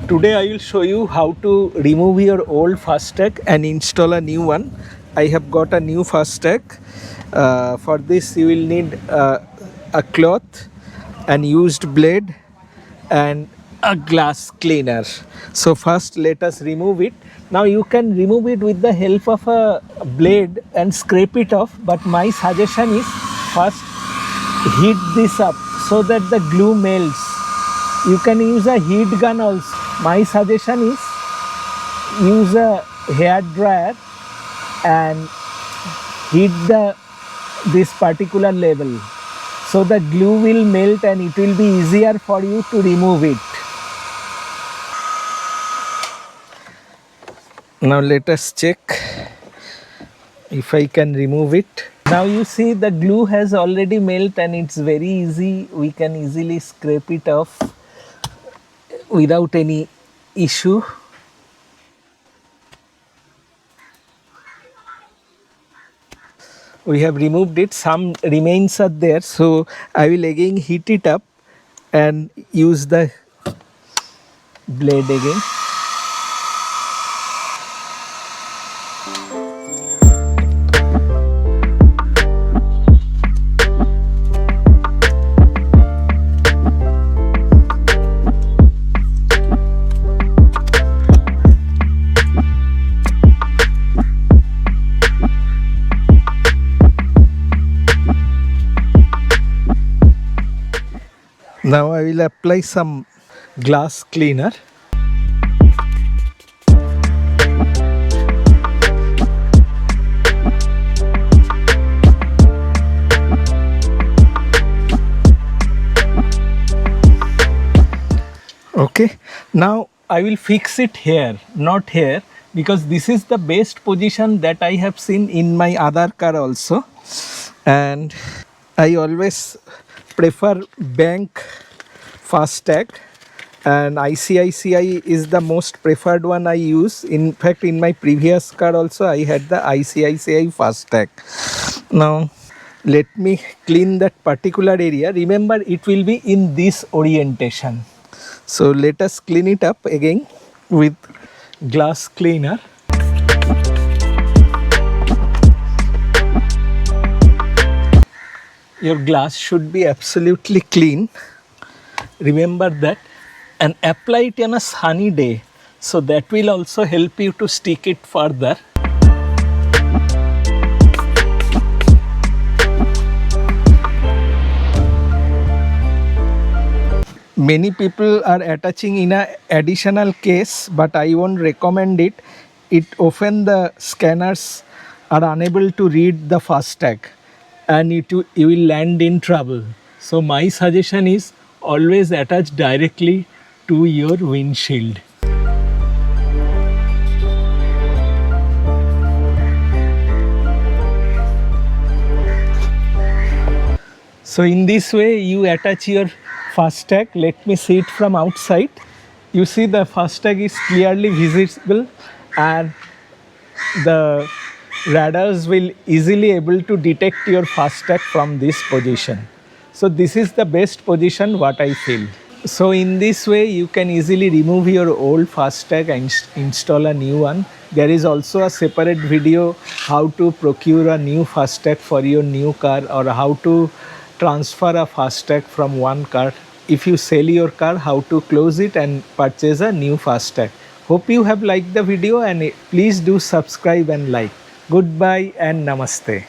Today I will show you how to remove your old Fastag and install a new one. I have got a new Fastag. For this you will need a cloth, an used blade and a glass cleaner. So first let us remove it. Now you can remove it with the help of a blade and scrape it off, but my suggestion is first heat this up so that the glue melts. You can use a heat gun also. My suggestion is use a hair dryer and heat this particular level so the glue will melt and it will be easier for you to remove it. Now let us check if I can remove it. Now you see the glue has already melted and it's very easy. We can easily scrape it off without any issue. We have removed it, some remains are there, so I will again heat it up and use the blade again. Now I will apply some glass cleaner. Okay, now I will fix it here, not here, because this is the best position that I have seen in my other car also, and I always prefer bank Fastag, and ICICI is the most preferred one I use. In fact, in my previous car also I had the ICICI Fastag. Now let me clean that particular area. Remember, it will be in this orientation. So let us clean it up again with glass cleaner. Your glass should be absolutely clean. Remember that, and apply it on a sunny day, so that will also help you to stick it further. Many people are attaching in a additional case, but I won't recommend it. It often the scanners are unable to read the Fastag and you will land in trouble. So my suggestion is always attach directly to your windshield. So in this way you attach your Fastag. Let me see it from outside. You see the Fastag is clearly visible and the radars will easily able to detect your Fastag from this position. So this is the best position what I feel. So in this way you can easily remove your old Fastag and install a new one. There is also a separate video how to procure a new Fastag for your new car, or how to transfer a Fastag from one car. If you sell your car, how to close it and purchase a new Fastag. Hope you have liked the video, and please do subscribe and like. Goodbye and namaste.